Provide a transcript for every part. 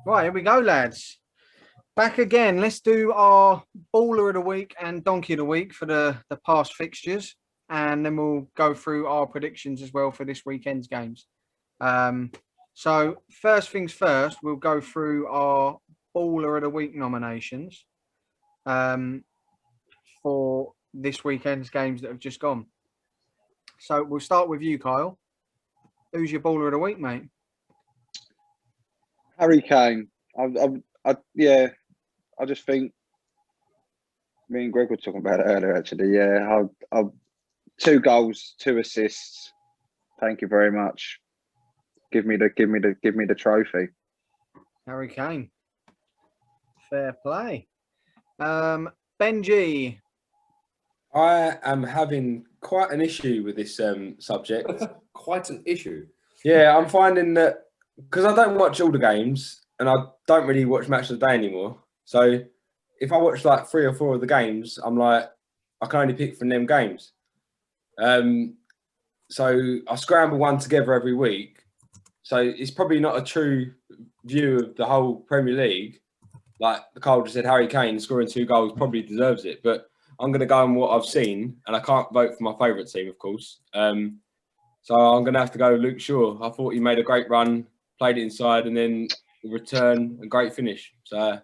Right, here we go, lads. Back again. Let's do our baller of the week and donkey of the week for the past fixtures, and then we'll go through our predictions as well for this weekend's games. So first things first, we'll go through our baller of the week nominations for this weekend's games that have just gone. So we'll start with you, Kyle. Who's your baller of the week, mate? Harry Kane. I just think me and Greg were talking about it earlier. Actually, yeah, 2 goals, 2 assists. Thank you very much. Give me the trophy. Harry Kane. Fair play. Benji. I am having quite an issue with this subject. Quite an issue. Yeah, I'm finding that because I don't watch all the games and I don't really watch Match of the Day anymore. So if I watch like 3 or 4 of the games, I'm like, I can only pick from them games. So I scramble one together every week. So it's probably not a true view of the whole Premier League. Like Carl just said, Harry Kane scoring 2 goals probably deserves it. But I'm going to go on what I've seen, and I can't vote for my favourite team, of course. So I'm going to have to go Luke Shaw. I thought he made a great run, played it inside, and then the return, a great finish. So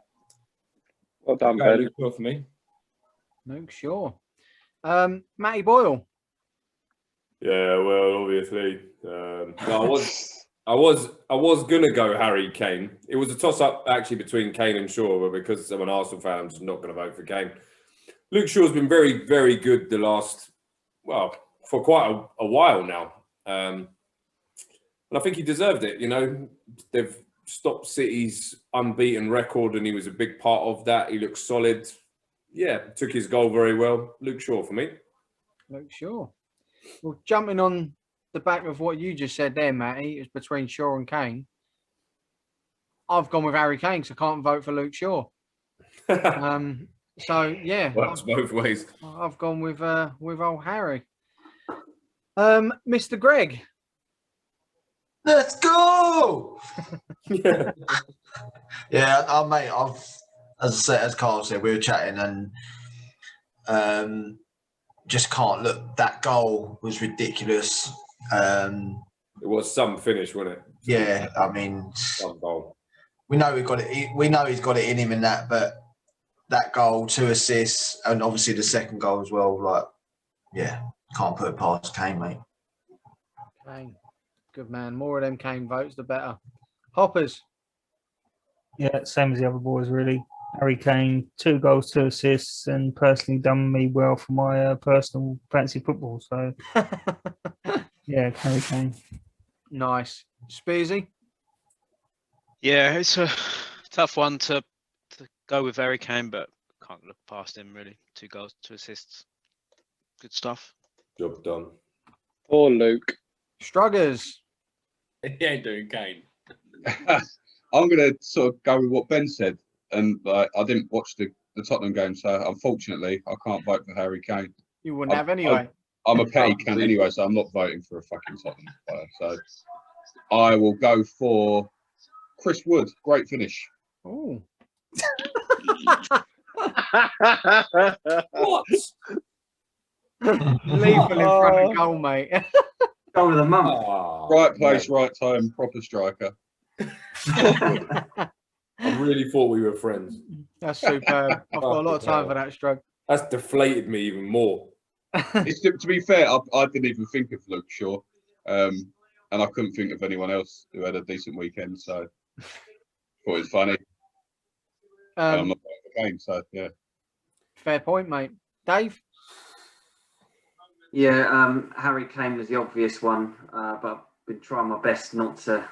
well done, Ben. Luke Shaw for me. Luke Shaw. Matty Boyle. Yeah, well, obviously, I was gonna go Harry Kane. It was a toss-up actually between Kane and Shaw, but because I'm an Arsenal fan, I'm just not going to vote for Kane. Luke Shaw's been very, very good for quite a while now. And I think he deserved it. You know, they've stopped City's unbeaten record, and he was a big part of that. He looked solid. Yeah, took his goal very well. Luke Shaw for me. Luke Shaw. Well, jumping on the back of what you just said there, Matty, is between Shaw and Kane. I've gone with Harry Kane, so I can't vote for Luke Shaw. So yeah, Works both ways. I've gone with old Harry. Mr. Greg. Let's go. Yeah. Yeah, mate. As Carl said, we were chatting and just can't look. That goal was ridiculous. It was some finish, wasn't it? Yeah, I mean, Some goal. we know we got it. We know he's got it in him in that, but that goal, 2 assists, and obviously the second goal as well. Like, yeah, can't put it past Kane, mate. Kane, good man. More of them Kane votes, the better. Hoppers. Yeah, same as the other boys, really. Harry Kane, 2 goals, 2 assists, and personally done me well for my personal fantasy football. So, yeah, Harry Kane. Nice. Spearsy? Yeah, it's a tough one to go with Harry Kane, but can't look past him, really. 2 goals, 2 assists. Good stuff. Job done. Poor Luke. Struggers. He ain't doing Kane. I'm going to sort of go with what Ben said. And I didn't watch the Tottenham game, so unfortunately, I can't vote for Harry Kane. You wouldn't have anyway. I'm a petty cunt anyway, so I'm not voting for a fucking Tottenham player. So I will go for Chris Wood. Great finish. Oh. What? Lethal in front of goal, mate. Goal of the month. Oh, Right place, right time, proper striker. I really thought we were friends. That's superb. I've got a lot of time for that, Strug. That's deflated me even more. To be fair, I didn't even think of Luke Shaw, and I couldn't think of anyone else who had a decent weekend. So thought it was funny. I'm not voting for Kane, so yeah. Fair point, mate. Dave? Yeah, Harry Kane was the obvious one, but I've been trying my best not to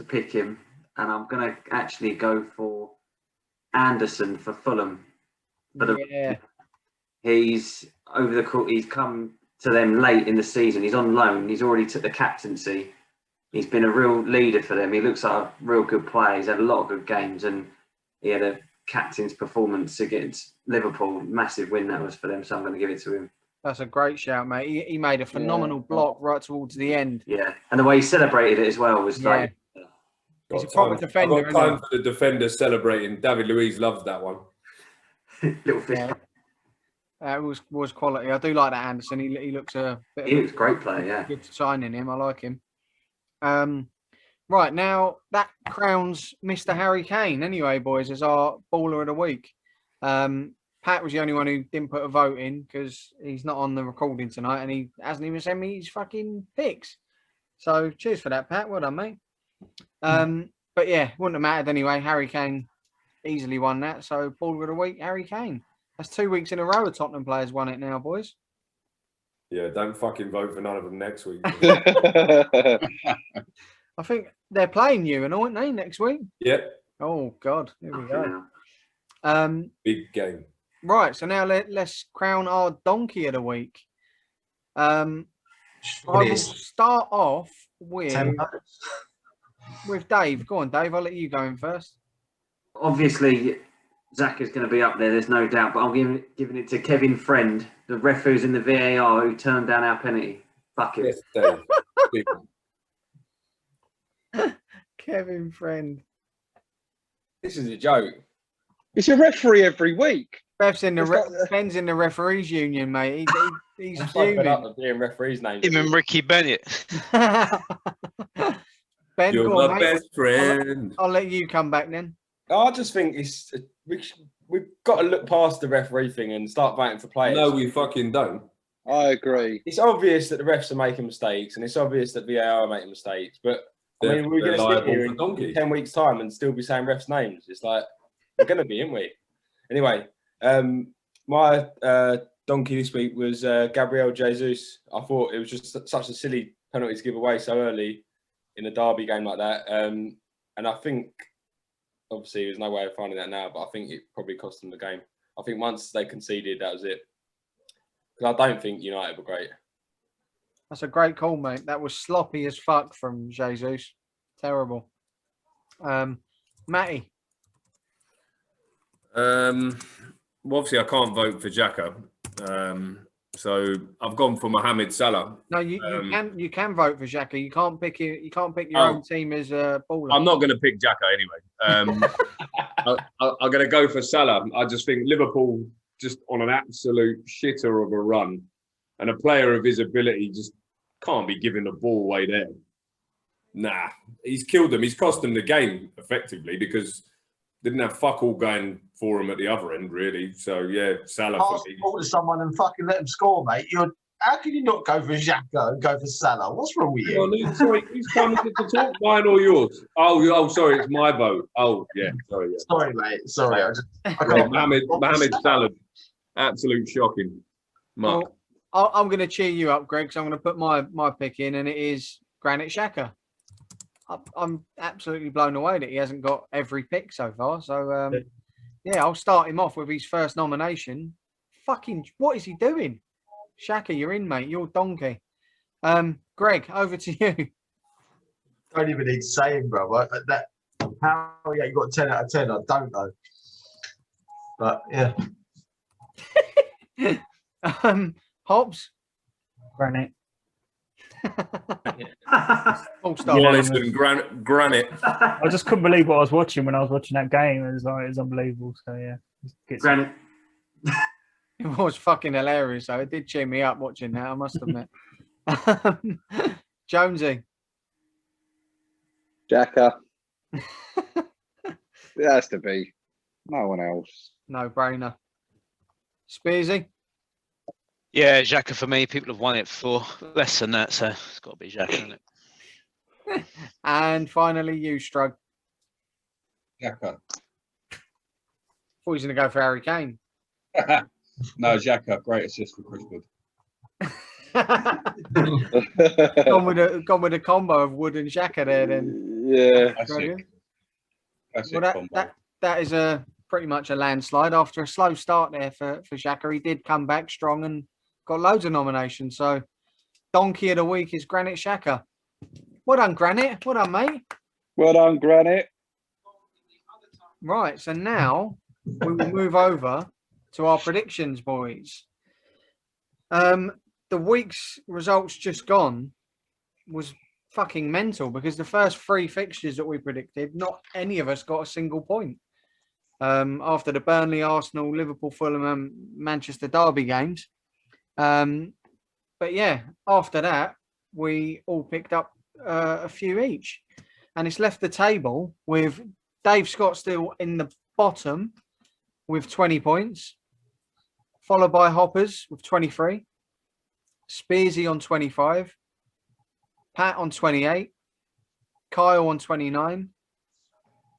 pick him, and I'm going to actually go for Anderson for Fulham. But yeah. He's over the court. He's come to them late in the season. He's on loan. He's already took the captaincy. He's been a real leader for them. He looks like a real good player. He's had a lot of good games, and he had a captain's performance against Liverpool. Massive win that was for them. So I'm going to give it to him. That's a great shout, mate. He made a phenomenal block right towards the end. Yeah, and the way he celebrated it as well was like He's a proper defender. I've got time for the defender celebrating. David Luiz loves that one. Little fist. Yeah. Was quality. I do like that Anderson. He looks a bit. He looks a great player. Yeah. Good signing him. I like him. Right now that crowns Mr. Harry Kane. Anyway, boys, as our baller of the week. Pat was the only one who didn't put a vote in because he's not on the recording tonight, and he hasn't even sent me his fucking picks. So cheers for that, Pat. Well done, mate. But yeah, wouldn't have mattered anyway. Harry Kane easily won that. So baller of the week, Harry Kane. That's 2 weeks in a row of Tottenham players won it now, boys. Yeah, don't fucking vote for none of them next week. I think they're playing you, and aren't they, next week? Yep. Oh God, here we go. Big game. Right, so now let's crown our donkey of the week. I will start off with Dave. Go on, Dave. I'll let you go in first. Obviously, Zach is going to be up there. There's no doubt. But I'm giving it to Kevin Friend, the ref who's in the VAR who turned down our penalty. Fuck it. Yes, Dave. Kevin Friend. This is a joke. It's a referee every week. Ben's in the referees union, mate. He's I'm so fed fuming. up of hearing referees' names. Him and Ricky Bennett. Ben, You're go on, my mate. best friend. I'll let you come back then. I just think we've got to look past the referee thing and start voting for players. No, we fucking don't. I agree. It's obvious that the refs are making mistakes, and it's obvious that VAR are making mistakes. But I mean, we're going to sit here in 10 weeks' time and still be saying refs' names. It's like we're going to be, aren't we? Anyway, my donkey this week was Gabriel Jesus. I thought it was just such a silly penalty to give away so early in a derby game like that. And I think, obviously, there's no way of finding that now, but I think it probably cost them the game. I think once they conceded, that was it. Because I don't think United were great. That's a great call, mate. That was sloppy as fuck from Jesus. Terrible. Matty. Well, obviously, I can't vote for Xhaka. So I've gone for Mohamed Salah. No, you can vote for Xhaka. You can't pick your own team as a baller. I'm not going to pick Xhaka anyway. I'm going to go for Salah. I just think Liverpool just on an absolute shitter of a run, and a player of his ability just can't be giving the ball away there. Nah, he's killed them. He's cost them the game effectively because didn't have fuck all going for him at the other end, really. So yeah, Salah. Pass the ball to someone and fucking let them score, mate. How can you not go for Xhaka and go for Salah? What's wrong with you? Sorry, who's coming to talk? Mine or yours? Oh, sorry, it's my vote. Oh, yeah, sorry. Yeah. Sorry, mate. Sorry, Mohamed Salah, absolute shocking. Mark. Well, I'm going to cheer you up, Greg. So I'm going to put my pick in, and it is Granit Xhaka. I'm absolutely blown away that he hasn't got every pick so far. So yeah, I'll start him off with his first nomination. Fucking, what is he doing? Xhaka, you're in, mate. You're donkey. Greg, over to you. Don't even need to say him, bro. Yeah, you got 10 out of 10. I don't know, but yeah. Hobbs, Granite. Full stop. Wallace and Granite. I just couldn't believe what I was watching when I was watching that game. It was unbelievable. So yeah, Granite. It was fucking hilarious. So it did cheer me up watching that, I must admit. Jonesy. Xhaka. It has to be. No one else. No brainer. Spearsy. Yeah, Xhaka for me. People have won it for less than that, so it's got to be Xhaka, isn't it? And finally, you, Strug. Xhaka. Thought he was going to go for Harry Kane. No, Xhaka, great assist for Chris Wood. gone with a combo of Wood and Xhaka there then. Yeah. Well, that is pretty much a landslide. After a slow start there for Xhaka, he did come back strong and got loads of nominations. So Donkey of the Week is Granit Xhaka. Well done, Granit. Well done, mate. Well done, Granit. Right, so now we will move over to our predictions, boys. The week's results just gone was fucking mental because the first 3 fixtures that we predicted, not any of us got a single point. After the Burnley, Arsenal, Liverpool, Fulham, and Manchester Derby games. But yeah, after that, we all picked up a few each. And it's left the table with Dave Scott still in the bottom with 20 points, followed by Hoppers with 23, Spearsy on 25, Pat on 28, Kyle on 29,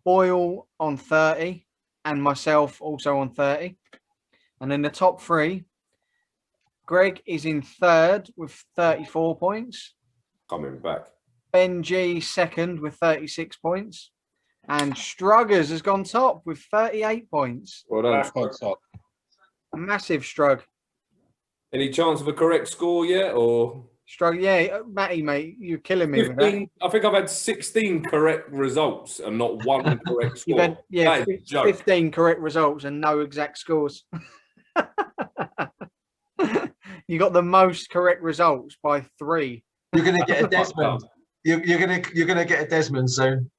Boyle on 30, and myself also on 30. And in the top 3, Greg is in 3rd with 34 points. Coming back. Ben G second with 36 points. And Struggers has gone top with 38 points. Well done. Quite top. A massive Strug. Any chance of a correct score yet, or Strug, yeah, Matty, mate, you're killing me with that. 15? I think I've had 16 correct results and not one correct score. You've had, yeah, That is a joke. 15 correct results and no exact scores. You got the most correct results by 3. You're gonna get a Desmond. You're gonna get a Desmond soon.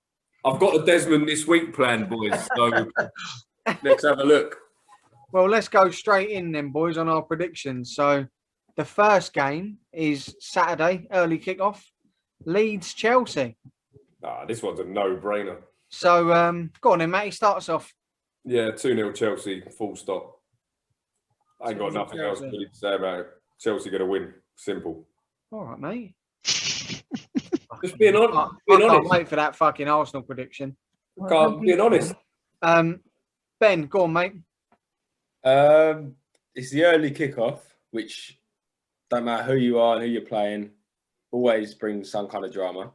I've got a Desmond this week planned, boys. So let's have a look. Well, let's go straight in then, boys, on our predictions. So the first game is Saturday, early kickoff, Leeds Chelsea. This one's a no-brainer. So go on then, Matty, start us off. Yeah, 2-0 Chelsea, full stop. I ain't got 2-0 nothing else Chelsea. really to say about it. Chelsea going to win. Simple. All right, mate. Just being honest. I Being can't honest. wait for that fucking Arsenal prediction. Being honest. Ben, go on, mate. It's the early kickoff, which don't matter who you are and who you're playing, always brings some kind of drama.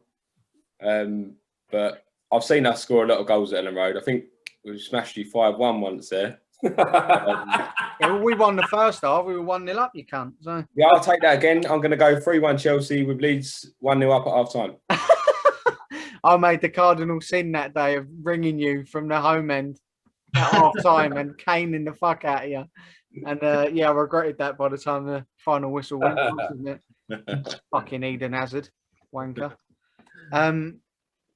But I've seen us score a lot of goals at Ellen Road. I think we smashed you 5-1 once there. Yeah, well, we won the first half. We were 1-0 up, you cunt. So. Yeah, I'll take that again. I'm going to go 3-1 Chelsea with Leeds 1-0 up at half time. I made the cardinal sin that day of ringing you from the home end at half time and caning the fuck out of you. And yeah, I regretted that by the time the final whistle went. Wasn't it? Fucking Eden Hazard, wanker.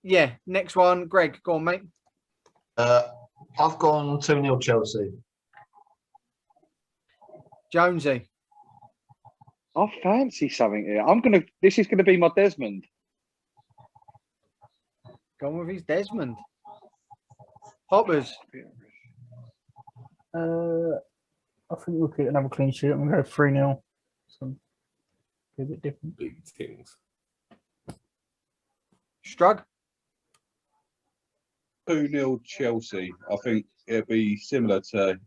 Yeah, next one, Greg, go on, mate. I've gone 2-0 Chelsea. Jonesy. I fancy something here. This is gonna be my Desmond. Go on with his Desmond. Hoppers. I think we'll get another clean sheet. I'm going to go 3-0. So a bit different. Big things. Strug. 2-0 Chelsea. I think it'll be similar to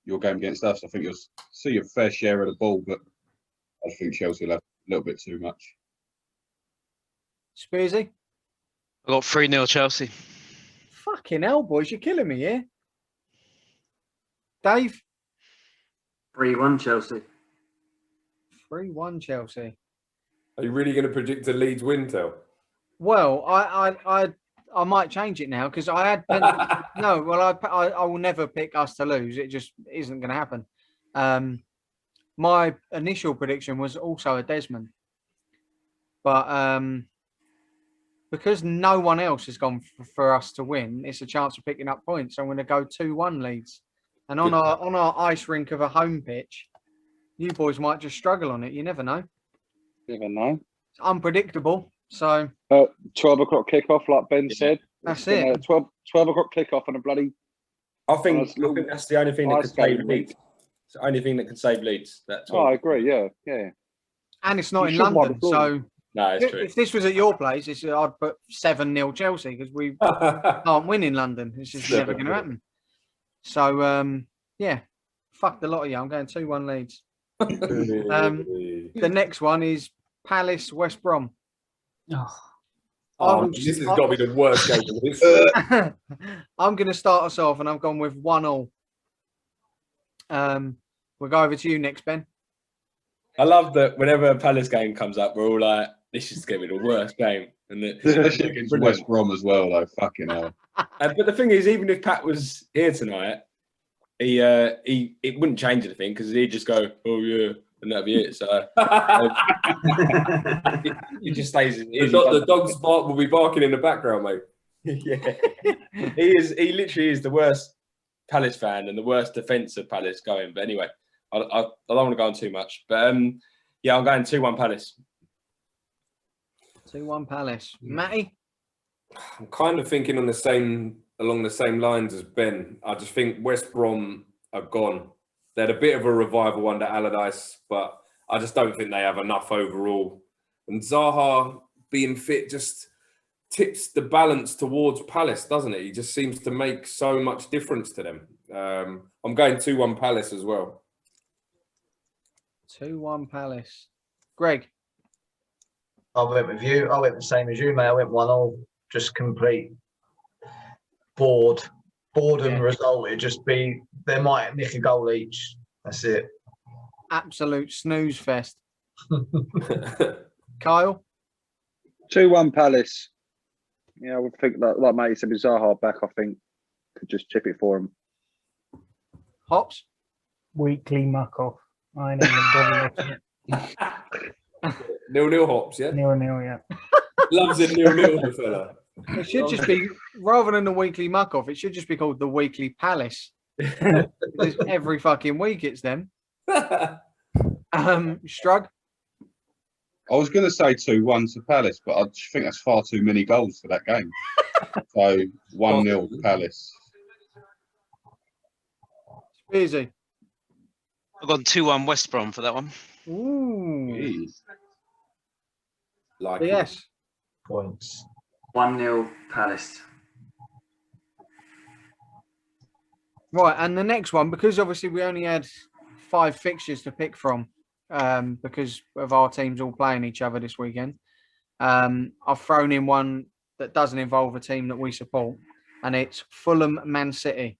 your game against us. I think you'll see a fair share of the ball, but I think Chelsea will have a little bit too much. Spearsy. I got 3-0 Chelsea. Fucking hell, boys, you're killing me here. Dave. 3-1 Chelsea. 3-1 Chelsea. Are you really going to predict a Leeds win, Tel? Well, I might change it now because I had no. Well, I will never pick us to lose. It just isn't going to happen. My initial prediction was also a Desmond, but because no one else has gone for us to win, it's a chance of picking up points. So I'm going to go 2-1 Leeds, and on our ice rink of a home pitch, you boys might just struggle on it. You never know. Never know. It's unpredictable. So 12 o'clock kickoff, like Ben said. that's it. 12 o'clock kickoff and a bloody. I think Nice that's the only thing that ice can save game, Leeds. It's the only thing that can save Leeds. That's Oh, I agree. Yeah. And it's not You in should wipe London, the floor. so no, it's true. if this was at your place, I'd put 7-0 Chelsea because we can't win in London. It's just never going to happen. So yeah, fuck the lot of you. I'm going 2-1 Leeds. The next one is Palace West Brom. This has got to be the worst game in history. I'm going to start us off, and I've gone with 1-1. We'll go over to you next, Ben. I love that whenever a Palace game comes up, we're all like, this is going to be the worst game. And Especially against West Brom as well, though. Fucking hell. but the thing is, even if Pat was here tonight, it wouldn't change anything because he'd just go, oh yeah, and that'll be it. So he just stays. The dog's bark will be barking in the background, mate. Yeah, he literally is the worst Palace fan and the worst defence of Palace going. But anyway, I don't want to go on too much. But yeah, I'm going 2-1 Palace. 2-1 Palace. Matty? I'm kind of thinking along the same lines as Ben. I just think West Brom are gone. They had a bit of a revival under Allardyce, but I just don't think they have enough overall. And Zaha being fit just tips the balance towards Palace, doesn't it? He just seems to make so much difference to them. I'm going 2-1 Palace as well. 2-1 Palace. Greg? I went with you. I went the same as you, mate. I went 1-1. Just complete boredom result. It'd just be, they might nick a goal each. That's it. Absolute snooze fest. Kyle? 2-1 Palace. Yeah, I would think that, like Matty said, with Zaha back, I think could just chip it for him. Hops? Weekly muck off. I ain't even bothered watching it. 0-0 Hops, yeah? 0-0, yeah. Loves it 0-0, the fella. It should just be, rather than the weekly muck off, it should just be called the Weekly Palace. Every fucking week it's them. Strug? I was going to say 2-1 to Palace, but I just think that's far too many goals for that game. So 1-0 Palace. Spearsy? I've gone 2-1 West Brom for that one. Ooh. Jeez. Like Yes. Points. 1-0 Palace. Right, and the next one, because obviously we only had 5 fixtures to pick from, because of our teams all playing each other this weekend, I've thrown in one that doesn't involve a team that we support, and it's Fulham Man City.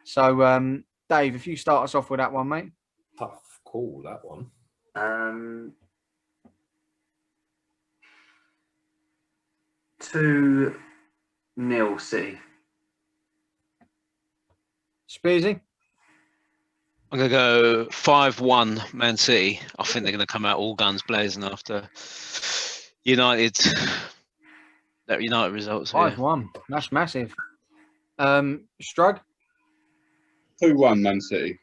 So, Dave, if you start us off with that one, mate. Tough call, that one. 2-0 City. Spearsy? I'm going to go 5-1 Man City. I think they're going to come out all guns blazing after that United results. 5-1. That's massive. Strug? 2-1 Man City.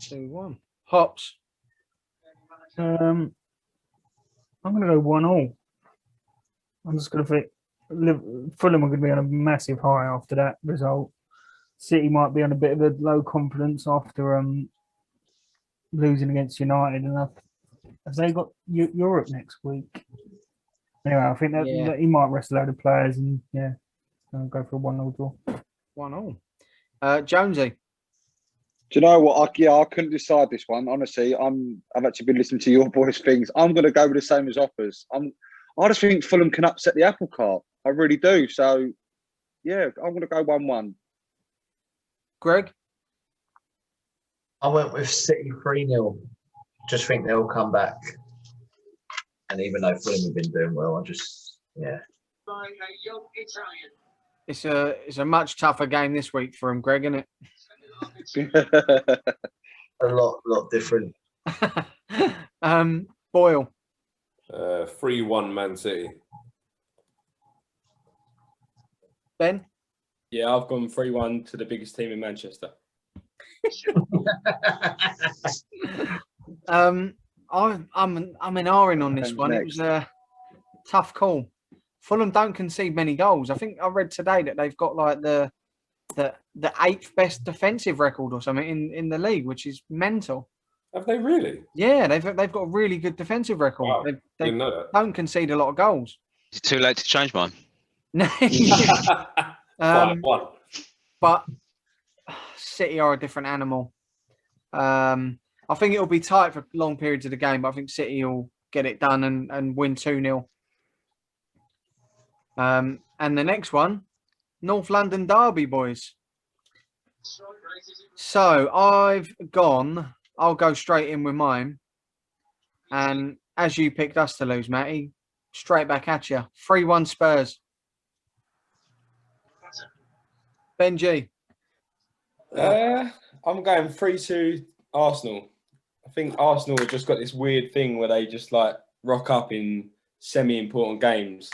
2-1. Hops? I'm going to go 1-1. I'm just going to think Fulham are going to be on a massive high after that result. City might be on a bit of a low confidence after losing against United. And have they got Europe next week? Anyway, I think that he might rest a load of players and I'll go for a 1-0 draw. 1-0. Jonesy? Do you know what? I couldn't decide this one. Honestly, I've actually been listening to your boys' things. I'm going to go with the same as Offers. I just think Fulham can upset the apple cart. I really do. So, yeah, I'm going to go 1-1. Greg? I went with City 3-0. Just think they'll come back. And even though Fulham have been doing well, It's a much tougher game this week for him, Greg, isn't a lot different. it? Boyle? 3-1 Man City. Ben? Yeah, I've gone 3-1 to the biggest team in Manchester. I'm in R-ing on this one. It was a tough call. Fulham don't concede many goals. I think I read today that they've got like the 8th best defensive record or something in the league, which is mental. Have they really? Yeah, they've got a really good defensive record. Wow. They Didn't know that. don't concede a lot of goals. Is it too late to change mine? 5-1. But City are a different animal. I think it'll be tight for long periods of the game, but I think City will get it done and win 2-0. And the next one, North London Derby, boys. So I'll go straight in with mine. And as you picked us to lose, Matty, straight back at you. 3-1 Spurs. Benji? I'm going 3-2 Arsenal. I think Arsenal have just got this weird thing where they just like rock up in semi-important games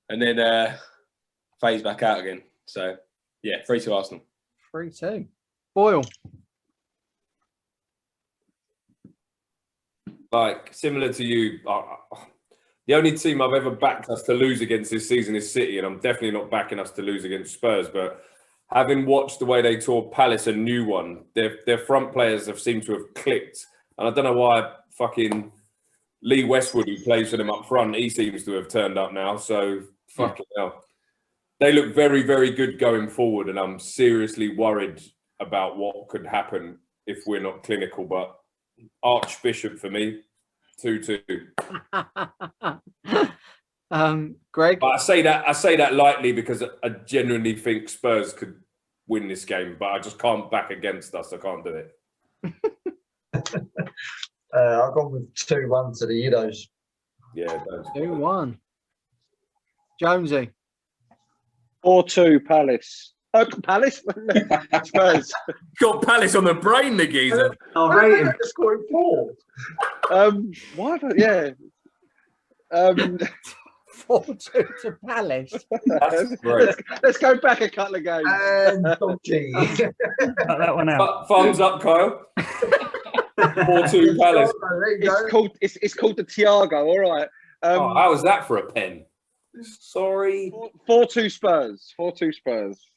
and then phase back out again. So, yeah, 3-2 Arsenal. 3-2. Boyle. Like, similar to you, the only team I've ever backed us to lose against this season is City, and I'm definitely not backing us to lose against Spurs. But having watched the way they tore Palace a new one, their front players have seemed to have clicked. And I don't know why fucking Lee Westwood, who plays for them up front, he seems to have turned up now. So, fucking hell. They look very, very good going forward, and I'm seriously worried about what could happen if we're not clinical. But Archbishop for me, 2-2. Greg. But I say that lightly because I genuinely think Spurs could win this game, but I just can't back against us. I can't do it. I've gone with 2-1 to the Yidos. Yeah, 2-1. Jonesy. 4-2 Palace. Oh, Palace? Spurs. Got Palace on the brain, the geezer. I'll rate him. Scoring 4. Why? Yeah. 4-2 to Palace. That's great. Let's go back a couple of games. And donkey. Cut that one out. Thumbs up, Kyle. 4-2 Palace. It's called the Tiago. All right. How was that for a pen? Sorry. 4-2 Spurs. 4-2 Spurs.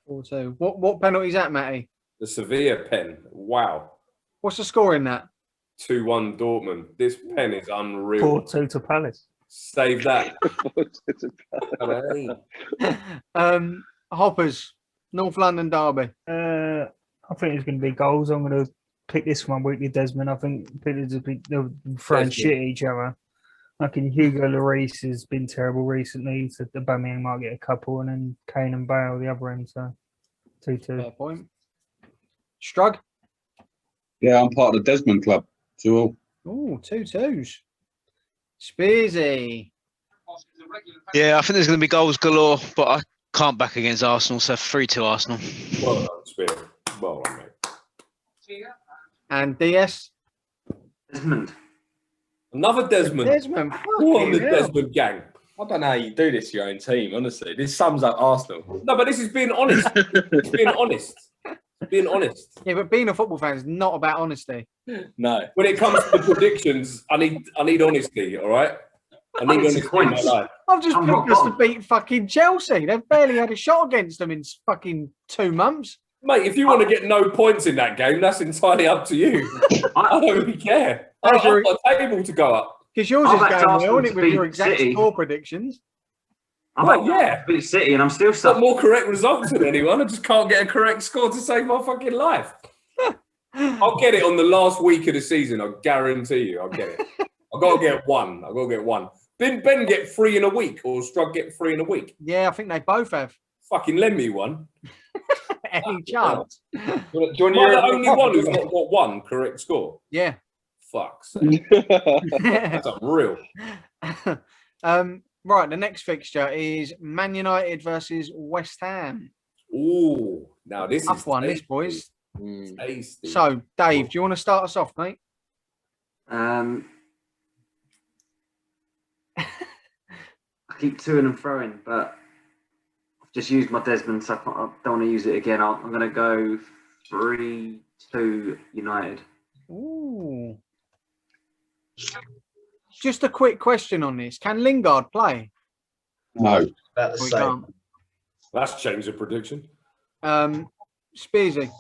4-2. What penalty's that, Matty? The Sevilla pen. Wow. What's the score in that? 2-1 Dortmund. This pen is unreal. 4-2 to Palace. Save that. Hoppers. North London derby. I think it's going to be goals. I'm going to pick this one weekly, Desmond. I think they're throwing shit at each other. I think Hugo Lloris has been terrible recently, so the Aubameyang might get a couple, and then Kane and Bale the other end. So 2-2. Fair point. Strug. Yeah, I'm part of the Desmond Club. 2-2. Ooh, 2-2s. Spearsy. Yeah, I think there's going to be goals galore, but I can't back against Arsenal, so 3-2 Arsenal. Well done, Spear. Well done, mate. And DS. Desmond. Another Desmond. Desmond. Who on the fucking hell. Desmond gang? I don't know how you do this to your own team, honestly. This sums up Arsenal. No, but this is being honest. It's being honest. It's being honest. Yeah, but being a football fan is not about honesty. No. When it comes to the predictions, I need honesty, all right? I need honesty in my life. I've just I'm picked not us to wrong. beat fucking Chelsea. They've barely had a shot against them in fucking 2 months. Mate, if you want to get no points in that game, that's entirely up to you. I don't really care. I've got a table to go up. Because yours I've is backed going Arsenal well, to isn't it, with your beat exact City. score predictions. I'm Well, like, yeah. beat City, and I'm still Got stuck. more correct results than anyone. I just can't get a correct score to save my fucking life. I'll get it on the last week of the season. I guarantee you, I'll get it. I've got to get one. I've got to get one. Ben get 3 in a week, or Strug get 3 in a week. Yeah, I think they both have. Fucking lend me one. Any chance? Do you want to Am I the only one who's not got one correct score? Yeah. Fuck. That's unreal. Right, the next fixture is Man United versus West Ham. Ooh, now this Tough is one, this, tasty. boys. Tasty. So, Dave, do you want to start us off, mate? I keep toing and throwing, but I've just used my Desmond, so I don't want to use it again. I'm going to go 3-2 United. Ooh. Just a quick question on this. Can Lingard play? No. About the Or he same. can't? That's changed the prediction. Spearsy.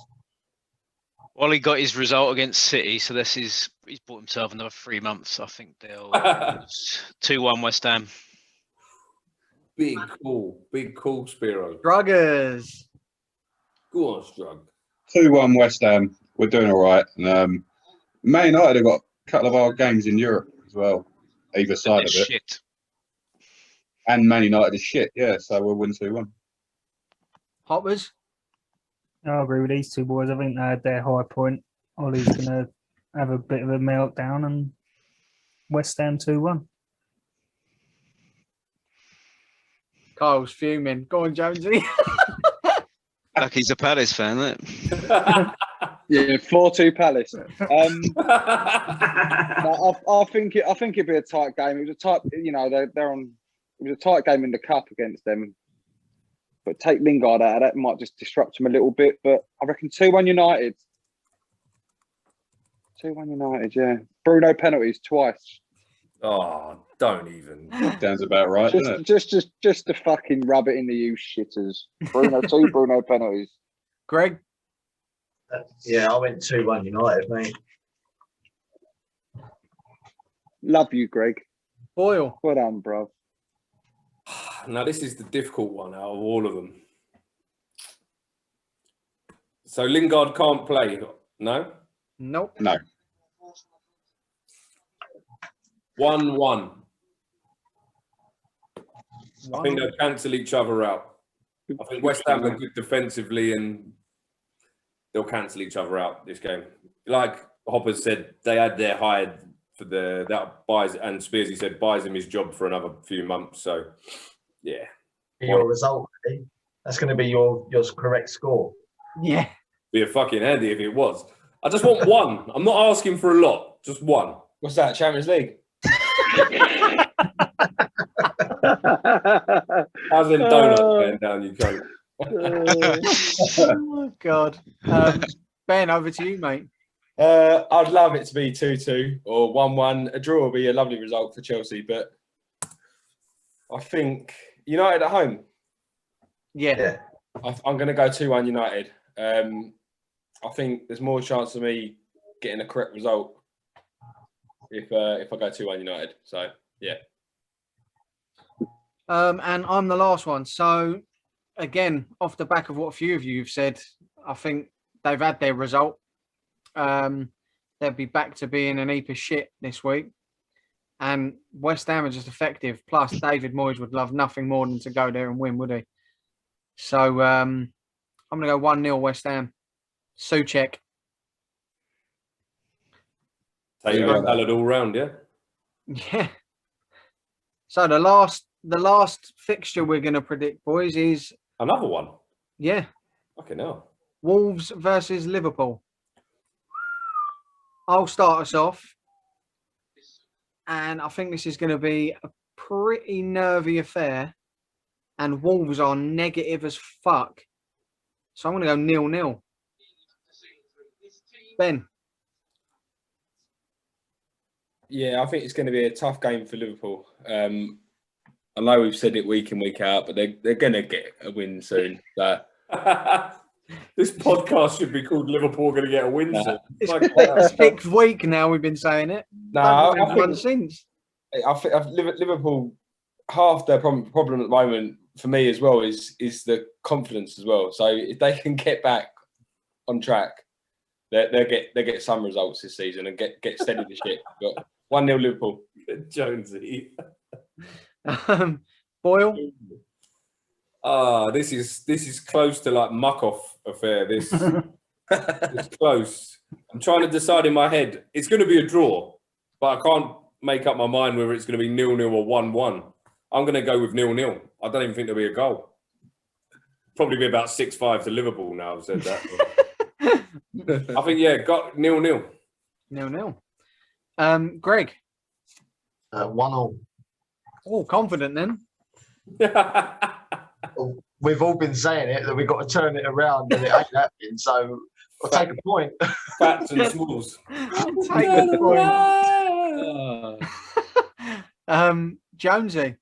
Well, he got his result against City, so he's bought himself another 3 months. I think they'll 2-1 West Ham. Big cool, Spiro. Druggers. Go on, Strug. 2-1 West Ham. We're doing all right. And, Man United have got a couple of our games in Europe as well, either side of it. Shit. And Man United is shit, yeah, so we'll win 2-1. Hoppers. I agree with these two boys. I think they had their high point. Ollie's going to have a bit of a meltdown, and West Ham 2-1. Kyle's fuming. Go on, Jonesy. Like he's a Palace fan, isn't it? Yeah, 4-2 Palace. I think it'd be a tight game. It was a tight, they're on. It was a tight game in the cup against them. But take Lingard out of that might just disrupt them a little bit. But I reckon 2-1 United. 2-1 United, yeah. Bruno penalties twice. Oh, don't even. Sounds about right, doesn't it? Just to fucking rub it in the you shitters. Bruno penalties. Greg? Yeah, I went 2-1 United, mate. Love you, Greg. Boyle? Well done, bro. Now, this is the difficult one out of all of them. So Lingard can't play, no? Nope. No. 1-1. I think they'll cancel each other out. I think West Ham are good defensively and they'll cancel each other out this game. Like Hopper said, they had their hide for that buys, and Spearsy said buys him his job for another few months. So, yeah. Your result, eh? That's going to be your correct score. Yeah. Be a fucking handy if it was. I just want one. I'm not asking for a lot. Just one. What's that? Champions League? How's in donuts going down, you cunt? Oh, God. Ben, over to you, mate. I'd love it to be 2-2 or 1-1. A draw would be a lovely result for Chelsea, but I think United at home. Yeah. I'm going to go 2-1 United. I think there's more chance of me getting a correct result if I go 2-1 United. So, yeah. And I'm the last one. So, again, off the back of what a few of you have said, I think they've had their result. They'll be back to being an heap of shit this week. And West Ham are just effective. Plus, David Moyes would love nothing more than to go there and win, would he? So, I'm going to go 1-0 West Ham. Souček. Potato salad all round, yeah? Yeah. So the last fixture we're going to predict, boys, is another one. Yeah. Fucking hell. Wolves versus Liverpool. I'll start us off, and I think this is going to be a pretty nervy affair, and Wolves are negative as fuck. So I'm going to go 0-0. Ben. Yeah, I think it's going to be a tough game for Liverpool. I know we've said it week in, week out, but they're going to get a win soon. So. This podcast should be called Liverpool going to get a win soon. It's like the sixth week now we've been saying it. No, I think since. I think Liverpool, half their problem at the moment for me as well is the confidence as well. So if they can get back on track, they get some results this season and get steady the ship. But 1-0 Liverpool. Jonesy. Boyle. This is close to like muck-off affair. This it's close. I'm trying to decide in my head. It's going to be a draw, but I can't make up my mind whether it's going to be 0-0 or 1-1. I'm going to go with 0-0. I don't even think there'll be a goal. Probably be about 6-5 to Liverpool now. I've said that. I think got 0-0. 0-0. Greg. 1-0. Oh, confident then. We've all been saying it that we've got to turn it around and it ain't happening. So I'll take a point. Fats and smalls. Take a point. Jonesy.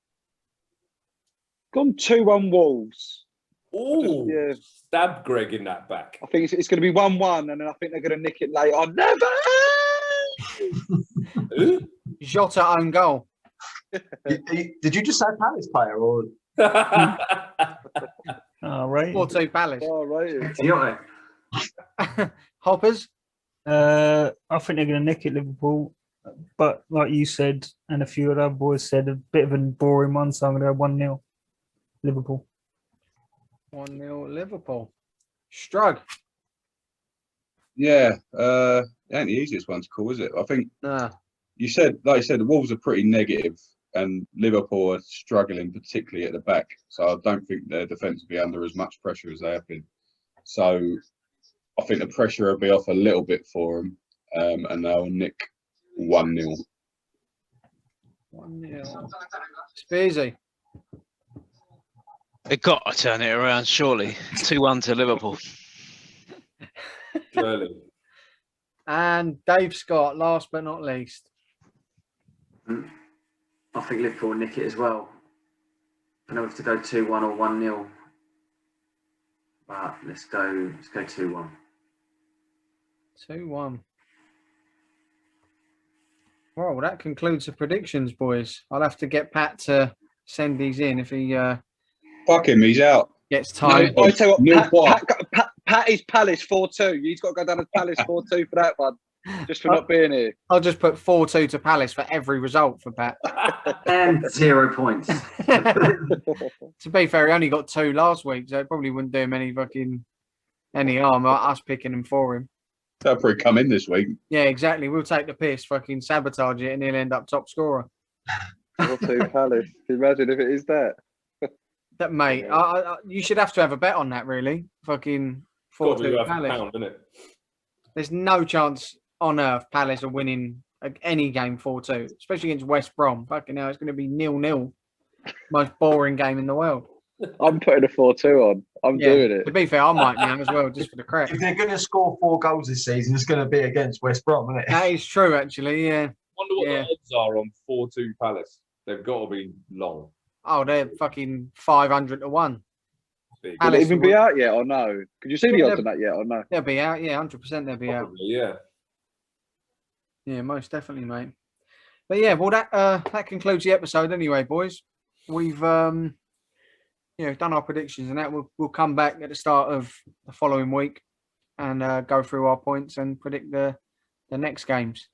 Gone 2-1 Wolves. Oh, stab Greg in that back. I think it's going to be 1-1, and then I think they're going to nick it late on. Never. Jota own goal. Did you just say Palace player or? Right. 4-2 Palace. Oh, right. Hoppers. I think they're going to nick it, Liverpool. But like you said, and a few other boys said, a bit of a boring one. So I'm going to go 1-0 Liverpool. 1-0 Liverpool. Strug. Yeah, it ain't the easiest one to call, is it? I think you said, like you said, the Wolves are pretty negative, and Liverpool are struggling, particularly at the back. So I don't think their defence will be under as much pressure as they have been. So I think the pressure will be off a little bit for them, and they'll nick 1-0. 1-0. Spearsy. They got to turn it around, surely. 2-1 to Liverpool. Surely. And Dave Scott, last but not least. I think Liverpool will nick it as well. I know we have to go 2-1 or 1-0. But let's go 2-1. 2-1. Well, that concludes the predictions, boys. I'll have to get Pat to send these in if he Fuck him, he's out. gets time. I tell you Nil what, Pat is Palace 4-2. He's got to go down as Palace 4-2 for that one, just for not being here. I'll just put 4-2 to Palace for every result for Pat. And 0 points. To be fair, he only got 2 last week, so it probably wouldn't do him any harm, us picking him for him. They'll probably come in this week. Yeah, exactly. We'll take the piss, fucking sabotage it, and he'll end up top scorer. 4-2 Palace. Can you imagine if it is that? That mate, you should have to have a bet on that, really. Fucking Got to be 4-2 worth a Palace. pound, isn't it? There's no chance on earth Palace are winning any game 4-2, especially against West Brom. Fucking hell, it's going to be 0-0. Most boring game in the world. I'm putting a 4-2 on. I'm doing it. To be fair, I might now as well, just for the crack. If they're going to score 4 goals this season, it's going to be against West Brom, isn't it? That is true, actually. Yeah. Wonder what Yeah. the odds are on 4-2 Palace. They've got to be long. Oh, they're fucking 500 to 1. Big. Will Palace it even will- be out yet or no? Could you see the Yeah, odds on that yet or no? They'll be out. Yeah, 100% they'll be out. Probably, yeah. Yeah, most definitely, mate. But yeah, well, that concludes the episode anyway, boys. We've done our predictions, and that we'll come back at the start of the following week and go through our points and predict the next games.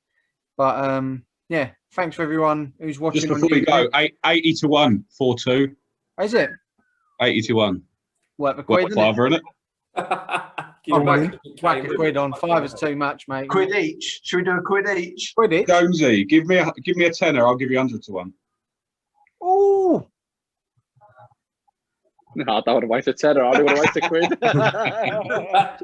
But yeah, thanks for everyone who's watching. Just before we go, 80 to 1, 4-2. Is it 80 to 1. worth a What, quid? Isn't it? fiver in it? I'll whack a quid on. 5 is too much, mate. Quid each. Should we do a quid each? Quid each. Jonesy, give me a tenner. I'll give you 100 to 1. Ooh. No, I don't want to waste a tenner. I don't want to waste a quid.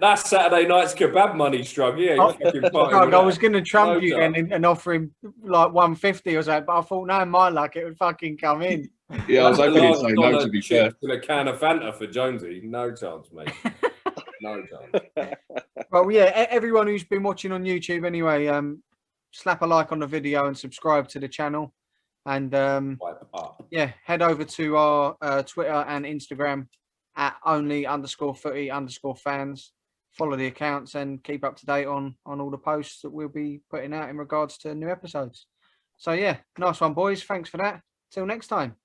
That's Saturday night's kebab money, Strug. Yeah, Oh, you fucking Doug, fine. I was going to trump No you doubt. then and offer him like 150 or something, but I thought, no, my luck, it would fucking come in. Yeah, I was hoping he'd Large say no, dollar to be fair. chips and a can of Fanta for Jonesy. No chance, mate. No chance. Well, yeah, everyone who's been watching on YouTube anyway, slap a like on the video and subscribe to the channel. And Wipe up. yeah, head over to our Twitter and Instagram at only_footy_fans. Follow the accounts and keep up to date on all the posts that we'll be putting out in regards to new episodes. So yeah, nice one, boys. Thanks for that. Till next time.